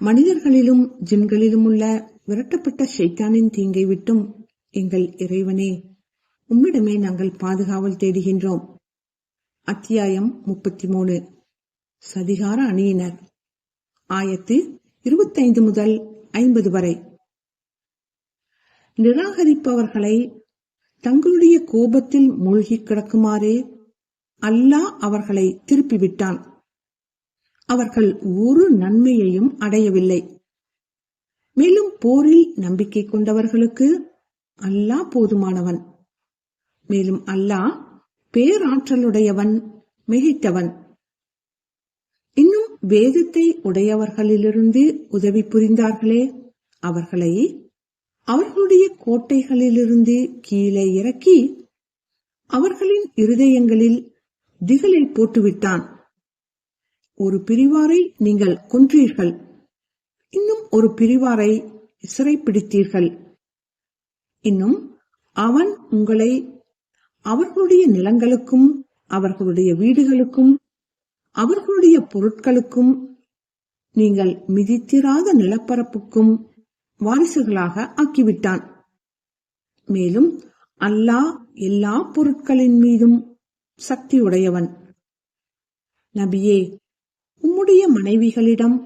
மனிதர்களிலும் ஜின்களிலும் உள்ள விரட்டப்பட்ட ஷைத்தானின் தீங்கை விட்டும் எங்கள் இறைவனே, உம்மிடமே நாங்கள் பாதுகாவல் தேடுகின்றோம். அத்தியாயம் 33. சதிகார அணியினர். ஆயத்து 25 முதல் 50 வரை. நிராகரிப்பவர்களை தங்களுடைய கோபத்தில் மூழ்கி கிடக்குமாறு அல்லாஹ் அவர்களை திருப்பிவிட்டான். அவர்கள் ஒரு நன்மையையும் அடையவில்லை. மேலும் போரில் நம்பிக்கை கொண்டவர்களுக்கு அல்லாஹ் போதுமானவன். மேலும் அல்லாஹ் பேராற்றலுடையவன், மிகைத்தவன். இன்னும் வேதத்தை உடையவர்களிலிருந்து உதவி புரிந்தார்களே, அவர்களை அவர்களுடைய கோட்டைகளிலிருந்து கீழே இறக்கி அவர்களின் இருதயங்களில் திகிலை போட்டுவிட்டான். ஒரு பிரிவாரை நீங்கள் கொன்றீர்கள், இன்னும் ஒரு பிரிவாரை சிறைப்பிடித்தீர்கள். இன்னும் அவன் உங்களை அவர்களுடைய நிலங்களுக்கும் அவர்களுடைய வீடுகளுக்கும் அவர்களுடைய பொருட்களுக்கும் நீங்கள் மிதித்திராத நிலப்பரப்புக்கும் வாரிசுகளாக ஆக்கிவிட்டான். மேலும் அல்லாஹ் எல்லா பொருட்களின் மீதும் சக்தியுடையவன். நபியே, உம்முடைய மனைவிகளிடம்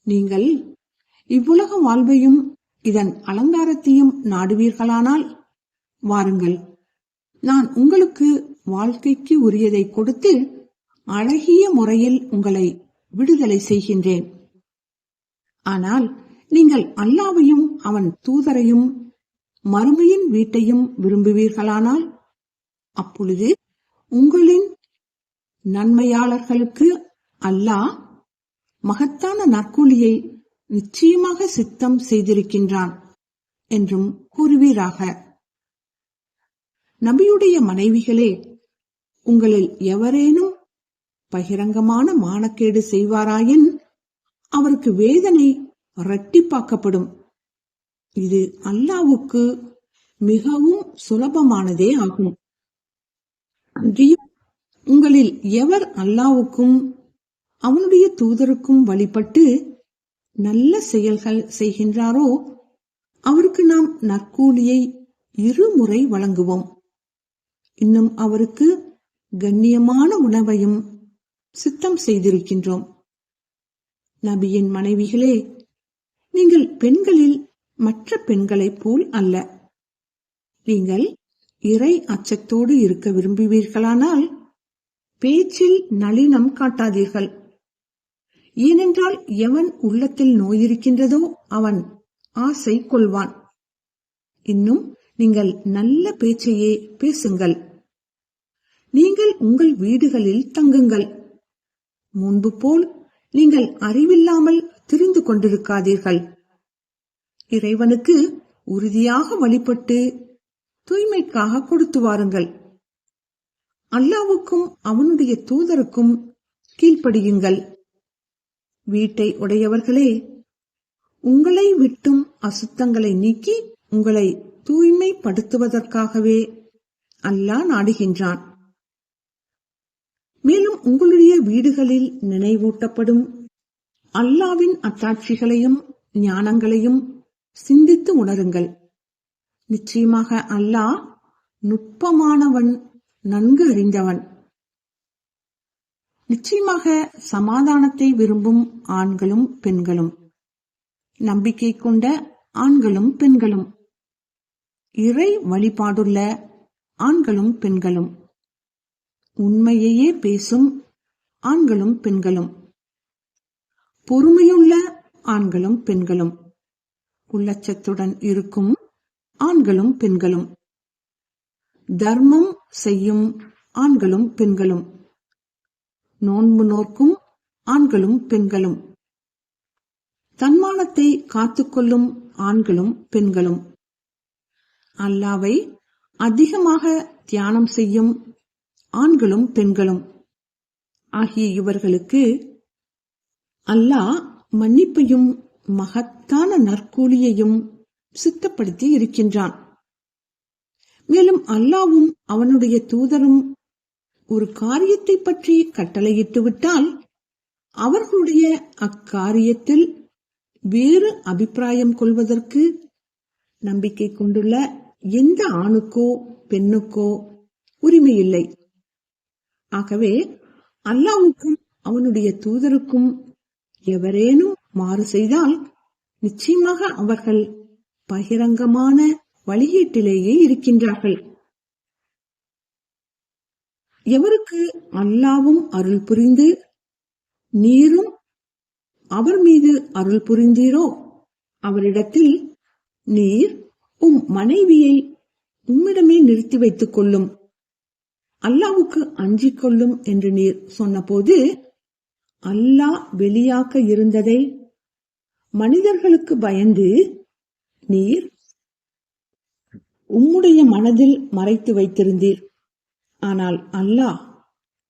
நீங்கள் இவ்வுலக வாழ்வையும் இதன் அலங்காரத்தையும் நாடுவீர்களானால் வாருங்கள், நான் உங்களுக்கு வாழ்க்கைக்கு உரியதை கொடுத்து அழகிய முறையில் உங்களை விடுதலை செய்கின்றேன். ஆனால் நீங்கள் அல்லாஹ்வையும் அவன் தூதரையும் மறுமையின் வீட்டையும் விரும்புவீர்களானால் அப்பொழுது உங்களின் நன்மையாளர்களுக்கு அல்லாஹ் மகத்தான நற்கூலியை நிச்சயமாக சித்தம் செய்திருக்கின்றான் என்றும் கூறுவீராக. நபியுடைய மனைவிகளே, உங்களில் எவரேனும் பகிரங்கமான மானக்கேடு செய்வாராயின் அவருக்கு வேதனை இரட்டிப்பாக்கப்படும். இது அல்லாஹ்வுக்கு மிகவும் சுலபமானதே ஆகும். அன்றியும் உங்களில் எவர் அல்லாஹ்வுக்கும் அவனுடைய தூதருக்கும் வழிபட்டு நல்ல செயல்கள் செய்கின்றாரோ அவருக்கு நாம் நற்கூலியை 2 முறை வழங்குவோம். இன்னும் அவருக்கு கண்ணியமான உணவையும் சித்தம் செய்திருக்கின்றோம். நபியின் மனைவிகளே, நீங்கள் பெண்களில் மற்ற பெண்களைப் போல் அல்ல. நீங்கள் இறை அச்சத்தோடு இருக்க விரும்புவீர்களானால் பேச்சில் நளினம் காட்டாதீர்கள். ஏனென்றால் எவன் உள்ளத்தில் நோயிருக்கின்றதோ அவன் ஆசை கொள்வான். இன்னும் நீங்கள் நல்ல பேச்சையே பேசுங்கள். நீங்கள் உங்கள் வீடுகளில் தங்குங்கள். முன்பு போல் நீங்கள் அறிவில்லாமல் திரிந்து கொண்டிருக்காதீர்கள். இறைவனுக்கு உறுதியாக வழிபட்டு தூய்மைக்காக கொடுத்து வாருங்கள். அல்லாஹ்வுக்கும் அவனுடைய தூதருக்கும் கீழ்ப்படியுங்கள். வீட்டை உடையவர்களே, உங்களை விட்டும் அசுத்தங்களை நீக்கி உங்களை தூய்மைப்படுத்துவதற்காகவே அல்லாஹ் நாடுகின்றான். மேலும் உங்களுடைய வீடுகளில் நினைவூட்டப்படும் அல்லாஹ்வின் அத்தாட்சிகளையும் ஞானங்களையும் சிந்தித்து உணருங்கள். நிச்சயமாக அல்லாஹ் நுட்பமானவன், நன்கு அறிந்தவன். நிச்சயமாக சமாதானத்தை விரும்பும் ஆண்களும் பெண்களும், நம்பிக்கை கொண்ட ஆண்களும் பெண்களும், இறை வழிபாடுள்ள ஆண்களும் பெண்களும், உண்மையையே பேசும் ஆண்களும் பெண்களும், பொறுமையுள்ள ஆண்களும் பெண்களும், உள்ளச்சத்துடன் இருக்கும் ஆண்களும் பெண்களும், தர்மம் செய்யும் ஆண்களும் பெண்களும், நோன்பு நோக்கும் ஆண்களும் பெண்களும், தன்மானத்தை காத்துக்கொள்ளும் ஆண்களும் பெண்களும், அல்லாஹ்வை அதிகமாக தியானம் செய்யும் ஆண்களும் பெண்களும் ஆகிய இவர்களுக்கு அல்லாஹ் மன்னிப்பையும் மகத்தான நற்கூலியையும் சித்தப்படுத்தி இருக்கின்றான். மேலும் அல்லாஹ்வும் அவனுடைய தூதரும் ஒரு காரியத்தை பற்றி கட்டளையிட்டு விட்டால் அவர்களுடைய அக்காரியத்தில் வேறு அபிப்பிராயம் கொள்வதற்கு நம்பிக்கை கொண்டுள்ள எந்த ஆணுக்கோ பெண்ணுக்கோ உரிமையில்லை. ஆகவே அல்லாஹ்வுக்கும் அவனுடைய தூதருக்கும் எவரேனும் மாறு செய்தால் நிச்சயமாக அவர்கள் பகிரங்கமான வழிகேட்டிலேயே இருக்கின்றார்கள். எவருக்கு அல்லாஹ்வும் அருள் புரிந்து நீரும் அவர் மீது அருள் புரிந்தீரோ அவரிடத்தில் நீர் உம் மனைவியை உம்மிடமே நிறுத்தி வைத்துக் கொள்ளும், அல்லாஹ்வுக்கு அஞ்சிக் கொள்ளும் என்று நீர் சொன்னபோது அல்லாஹ் வெளியாக்க இருந்ததை மனிதர்களுக்கு பயந்து நீர் உம்முடைய மனதில் மறைத்து வைத்திருந்தீர். ஆனால் அல்லாஹ்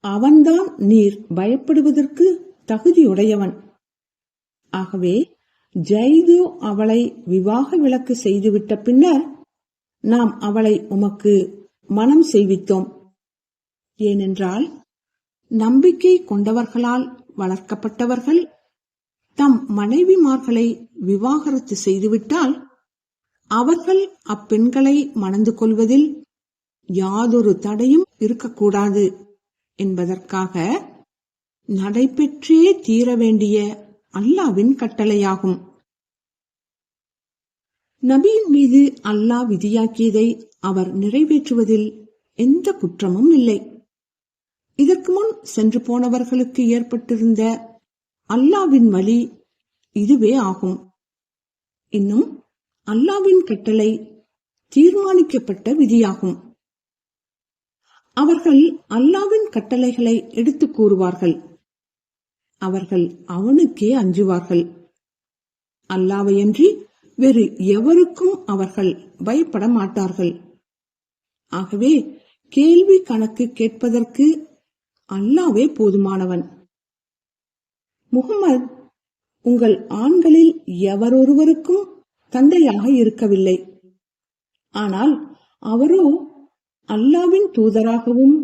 அவன்தான் நீர் பயப்படுவதற்கு தகுதியுடையவன். ஆகவே ஜைது அவளை விவாக விலக்கு செய்துவிட்ட பின்னர் நாம் அவளை உமக்கு மனம் செய்வித்தோம். ஏனென்றால் நம்பிக்கை கொண்டவர்களால் வளர்க்கப்பட்டவர்கள் தம் மனைவிமார்களை விவாகரத்து செய்துவிட்டால் அவர்கள் அப்பெண்களை மணந்து கொள்வதில் யாதொரு தடையும் இருக்கக்கூடாது என்பதற்காக நடைபெற்றே தீர வேண்டிய அல்லாஹ்வின் கட்டளையாகும். நபியின் மீது அல்லாஹ் விதியாக்கியதை அவர் நிறைவேற்றுவதில் எந்த குற்றமும் இல்லை. இதற்கு முன் சென்று போனவர்களுக்கு ஏற்பட்டிருந்த அல்லாஹ்வின் வழி இதுவே ஆகும். இன்னும் அல்லாஹ்வின் கட்டளை தீர்மானிக்கப்பட்ட விதியாகும். அவர்கள் அல்லாஹ்வின் கட்டளைகளை எடுத்துக் கூறுவார்கள். அவர்கள் அவனுக்கே அஞ்சுவார்கள். அல்லாஹ்வையன்றி வேறு எவருக்கும் அவர்கள் பயப்பட மாட்டார்கள். ஆகவே கேள்வி கணக்கு கேட்பதற்கு அல்லாஹ்வே போதுமானவன். முஹம்மது உங்கள் ஆண்களில் எவரொருவருக்கும் தந்தையாக இருக்கவில்லை. ஆனால் அவரோ அல்லாஹ்வின் தூதராகவும்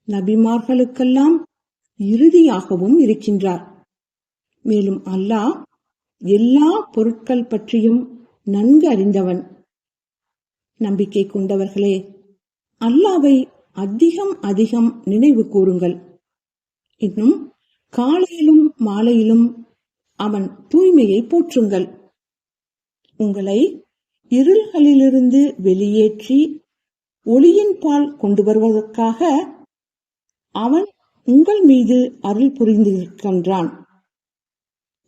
நபிமார்களுக்கெல்லாம் இறுதியாகவும் இருக்கின்றார். மேலும் அல்லாஹ் எல்லா பொருட்கள் பற்றியும் நன்கு அறிந்தவன். நம்பிக்கை கொண்டவர்களே, அல்லாஹ்வை அதிகம் அதிகம் நினைவு கூறுங்கள். இன்னும் காலையிலும் மாலையிலும் அவன் தூய்மையை போற்றுங்கள். உங்களை இருள்களிலிருந்து வெளியேற்றி ஒளியின் பால் கொண்டு வருவதற்காக அவன் உங்கள் மீது அருள் புரிந்திருக்கின்றான்.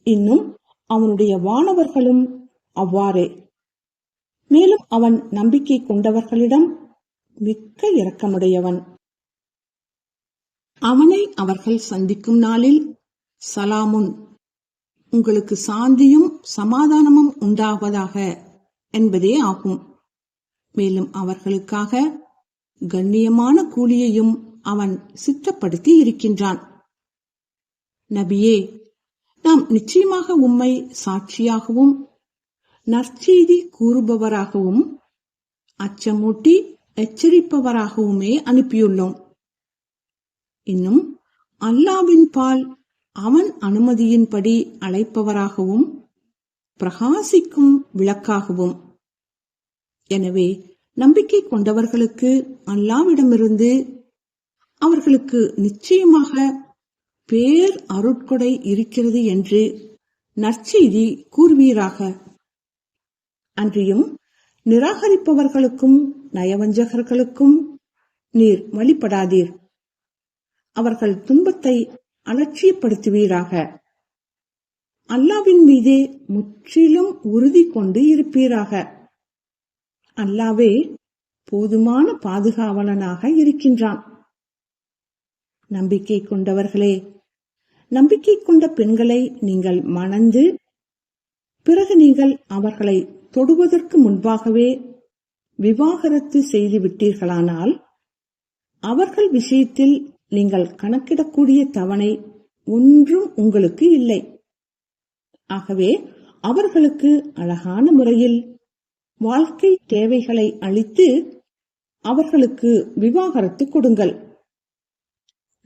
இன்னும் அவனுடைய வானவர்களும் அவ்வாறே. மேலும் அவன் நம்பிக்கை கொண்டவர்களிடம் மிக்க இரக்கமுடையவன். அவனை அவர்கள் சந்திக்கும் நாளில் சலாமுன், உங்களுக்கு சாந்தியும் சமாதானமும் உண்டாவதாக என்பதே ஆகும். மேலும் அவர்களுக்காக கண்ணியமான கூலியையும் அவன் சித்தப்படுத்தி இருக்கின்றான். நபியே, நாம் நிச்சயமாக உம்மை சாட்சியாகவும் நற்செய்தி கூறுபவராகவும் அச்சமூட்டி எச்சரிப்பவராகவுமே அனுப்பியுள்ளோம். இன்னும் அல்லாஹ்வின் பால் அவன் அனுமதியின்படி அழைப்பவராகவும் பிரகாசிக்கும் விளக்காகவும். எனவே நம்பிக்கை கொண்டவர்களுக்கு அல்லாஹ்விடமிருந்து அவர்களுக்கு நிச்சயமாக பேர் அருட்கொடை இருக்கிறது என்று நற்செய்தி கூறுவீராக. அன்றியும் நிராகரிப்பவர்களுக்கும் நயவஞ்சகர்களுக்கும் நீர் வழிபடாதீர். அவர்கள் துன்பத்தை அலட்சியப்படுத்துவீராக. அல்லாஹ்வின் மீதே முற்றிலும் உறுதி கொண்டு இருப்பீராக. அல்லாஹ்வே போதுமான பாதுகாவலனாக இருக்கின்றான். நம்பிக்கை கொண்டவர்களே, நம்பிக்கை கொண்ட பெண்களை நீங்கள் மணந்து பிறகு நீங்கள் அவர்களை தொடுவதற்கு முன்பாகவே விவாகரத்து செய்து விட்டீர்களானால் அவர்கள் விஷயத்தில் நீங்கள் கணக்கிடக்கூடிய தவணை ஒன்றும் உங்களுக்கு இல்லை. ஆகவே அவர்களுக்கு அழகான முறையில் வாழ்க்கை தேவைகளை அளித்து அவர்களுக்கு விவாகரத்து கொடுங்கள்.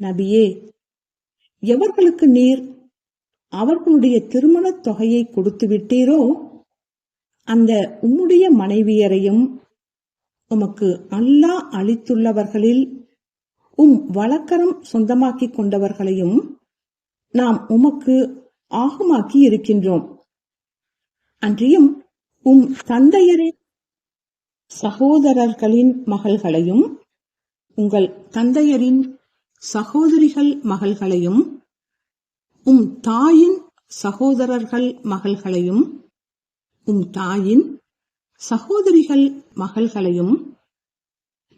நபியே, எவர்களுக்கு நீர் அவர்களுடைய திருமணத் தொகையை கொடுத்து விட்டீரோ, அந்த உம்முடைய மனைவியரையும் உமக்கு அல்லாஹ் அளித்துள்ளவர்களில் வழக்கரம் சொந்தமாக்கிக் கொண்டவர்களையும் நாம் உமக்கு ஆகுமாக்கி இருக்கின்றோம். அன்றியும் தந்தையரின் சகோதரர்களின் மகள்களையும் உங்கள் தந்தையரின் சகோதரிகள் மகள்களையும் தாயின் சகோதரர்கள் மகள்களையும் தாயின் சகோதரிகள் மகள்களையும்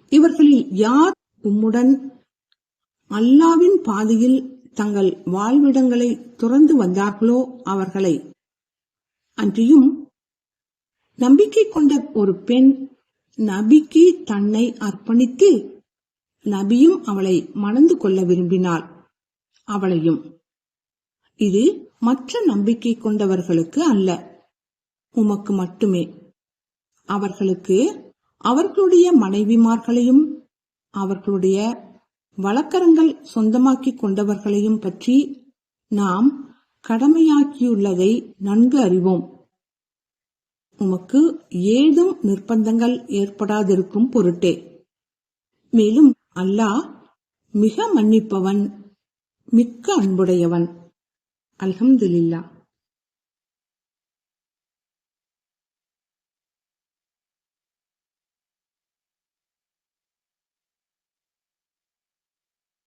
இவர்களில் யார் உம்முடன் அல்லாவின் பாதையில் தங்கள் வாழ்விடங்களை துறந்து வந்தார்களோ அவர்களை, அன்றியும் நம்பிக்கை கொண்ட ஒரு பெண் நபிக்கு தன்னை அர்ப்பணித்து நபியும் அவளை மணந்து கொள்ள விரும்பினாள் அவளையும். இது மற்ற நம்பிக்கை கொண்டவர்களுக்கு அல்ல, உமக்கு மட்டுமே. அவர்களுக்கு அவர்களுடைய மனைவிமார்களையும் அவர்களுடைய வழக்கரங்கள் சொந்தமாக்கிக் கொண்டவர்களையும் பற்றி நாம் கடமையாக்கியுள்ளதை நன்கு அறிவோம். உமக்கு ஏதும் நிர்பந்தங்கள் ஏற்படாதிருக்கும் பொருட்டே. மேலும் அல்லாஹ் மிக மன்னிப்பவன், மிக்க அன்புடையவன். அல்ஹம்துலில்லாஹ்.